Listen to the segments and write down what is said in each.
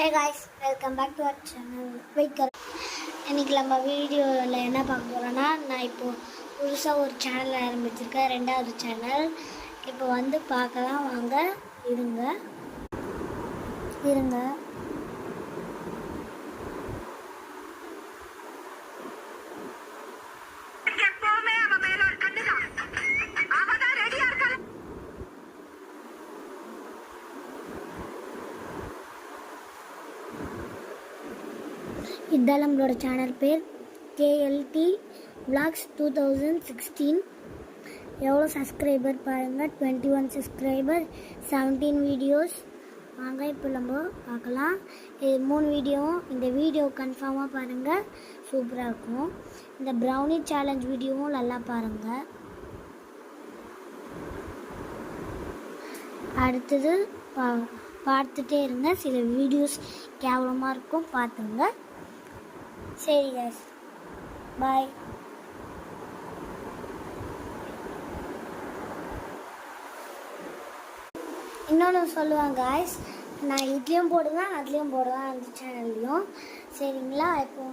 Hey guys, welcome back to our channel. இன்னைக்கு நம்ம வீடியோவில் என்ன பார்க்க போகிறோன்னா, நான் இப்போது புதுசாக ஒரு சேனல் ஆரம்பிச்சிருக்கேன், ரெண்டாவது சேனல். இப்போ வந்து பார்க்கலாம் வாங்க. இருங்க இதுதான் நம்மளோட சேனல் பேர் KLT Vlogs 2016. எவ்வளோ சப்ஸ்கிரைபர் பாருங்கள், 21 சப்ஸ்கிரைபர், 17 வீடியோஸ். வாங்க இப்போ நம்ம பார்க்கலாம். இது 3 வீடியோவும் இந்த வீடியோ கன்ஃபார்மாக பாருங்கள், சூப்பராக இருக்கும். இந்த ப்ரௌனி சேலஞ்ச் வீடியோவும் நல்லா பாருங்கள். அடுத்தது பார்த்துட்டே இருங்க, சில வீடியோஸ் கேவலமாக இருக்கும், பார்த்துங்க. சரி guys, பாய். இன்னொன்று சொல்லுவேன் guys, நான் இதுலேயும் போடுவேன் அதுலேயும் போடுவேன், அந்த சேனல்லையும். சரிங்களா? இப்போ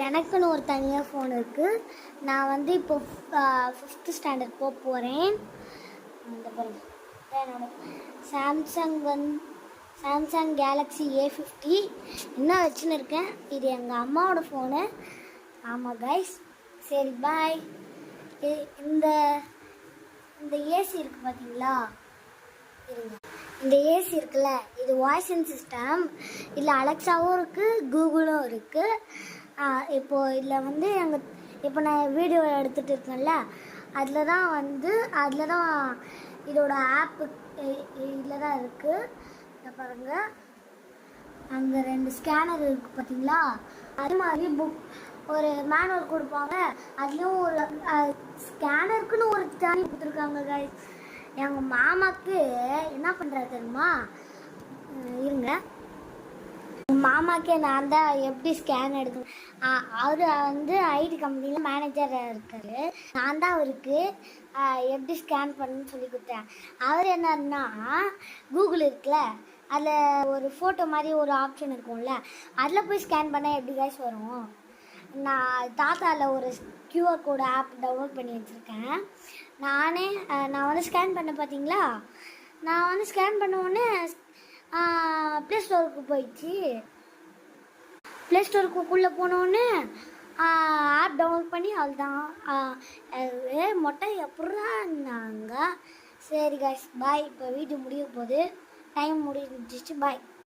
எனக்குன்னு ஒரு தனியாக ஃபோன் இருக்குது. நான் வந்து இப்போ 5th ஸ்டாண்டர்ட் போக போகிறேன். அந்த பாருங்க, என்னோட சாம்சங் கேலக்ஸி A50 என்ன வச்சுன்னு இருக்கேன். இது எங்கள் அம்மாவோட ஃபோனு. ஆமாம் கைஸ், சரி பாய். இந்த ஏசி இருக்குது பார்த்தீங்களா, இந்த ஏசி இருக்குல்ல, இது வாய்ஸ் சிஸ்டம். இதில் அலெக்ஸாவும் இருக்குது, கூகுளும் இருக்குது. இப்போது இதில் வந்து இப்போ நான் வீடியோ எடுத்துகிட்டு இருக்கேன்ல, அதில் தான் இதோட ஆப்பு இதில் தான் இருக்குது. பாருங்க, அங்கே 2 ஸ்கேனர் இருக்குது பார்த்தீங்களா. அது மாதிரி ஒரு மேனுவல் கொடுப்பாங்க, அதுலேயும் ஒரு ஸ்கேனருக்குன்னு ஒரு தனி கொடுத்துருக்காங்க கைஸ். எங்கள் மாமாவுக்கு என்ன பண்ணுறாரு தெரியுமா, இருங்க, எங்கள் மாமாவுக்கு நான் தான் எப்படி ஸ்கேன் எடுக்கணும். அவர் வந்து ஐடி கம்பெனியில் மேனேஜராக இருக்கார். நான் தான் அவருக்கு எப்படி ஸ்கேன் பண்ணணும்னு சொல்லி கொடுத்தேன். அவர் என்னன்னா, கூகுள் இருக்குல்ல, அதில் ஒரு ஃபோட்டோ மாதிரி ஒரு ஆப்ஷன் இருக்கும்ல, அதில் போய் ஸ்கேன் பண்ணால் எப்படி கைஸ் வரும். நான் தாத்தாவில் ஒரு QR கோடு ஆப் டவுன்லோட் பண்ணி வச்சுருக்கேன். நான் வந்து ஸ்கேன் பண்ண பார்த்தீங்களா, நான் வந்து ஸ்கேன் பண்ண உடனே ப்ளே ஸ்டோருக்கு போயிடுச்சு. ப்ளே ஸ்டோருக்குள்ளே போனோடனே ஆப் டவுன்லோட் பண்ணி அதுதான் மொட்டை எப்படா இருந்தாங்க. சரி கைஸ், பாய். இப்போ வீடியோ முடிய போகுது, டைம் முடிஞ்சிச்சு, பாய்.